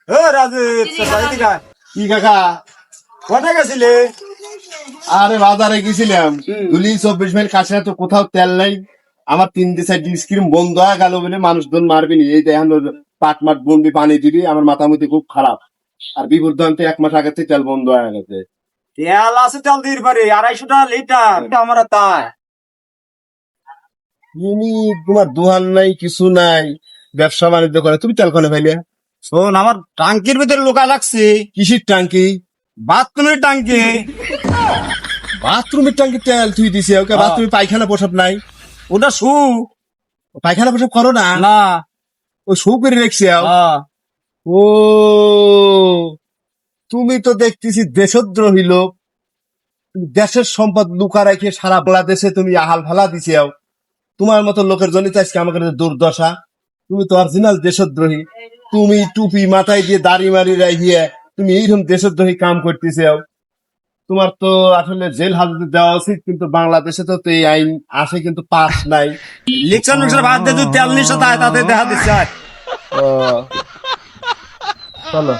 ও রাজু কি কাকা? কোথায় গেছিলে? আরে বাজারে গেছিলাম, 24 মাইল কাছে তো কোথাও তেল নাই। আমার 3 4 স্ক্রিম বন্ধ হয়ে গেল বলে মানুষজন মারবি নি। এই দেখেন পাট মাঠ বন্দি পানি দিবি, আমার মাথা মতি খুব খারাপ। আর বিপদ 1 মাস আগে থেকে তেল বন্ধ হয়ে গেছে। তেল আছে, তেল দিতে পারে 250 লিটার আমার তাই। ইনি তোমার দোকান নাই, কিছু নাই, ব্যবসা বাণিজ্য করে, তুমি তেল কোনে পাইলে? শোন, আমার টাঙ্কির ভিতরে লোকা লাগছে, কিসির টাঙ্কি? বাথরুমের টাঙ্কি। বাথরুমের টাঙ্কি তেল তুই দিছে? ওকে বাথরুমে পায়খানা প্রসাব নাই? ওটা শু পায়খানা প্রসাব করো না? না। ওই শু করে রেখছে। হ্যাঁ। ও, তুমি তো দেখতেছি দেশদ্রোহী লোক। তুমি দেশের সম্পদ লুকা রেখে সারা বাংলাদেশে তুমি আহাল ফালা দিছে। তোমার মতো লোকের জন্য তো আজকে আমাকে দুর্দশা। তুমি তো অরিজিনাল দেশদ্রোহী। তুমি টুপি মাথায় দিয়ে দাড়ি মারি রাখিয়ে তুমি এইরকম দেশদ্রোহী কাম করতেছে। তোমার তো আসলে জেল হাজতে দেওয়া উচিত, কিন্তু বাংলাদেশে তো এই আইন আসে কিন্তু পাস নাই। লিকশন মিক্সর বাদ দিয়ে তুই তেল নিস তাই তাতে দেখা দিচ্ছে। ও, চলো।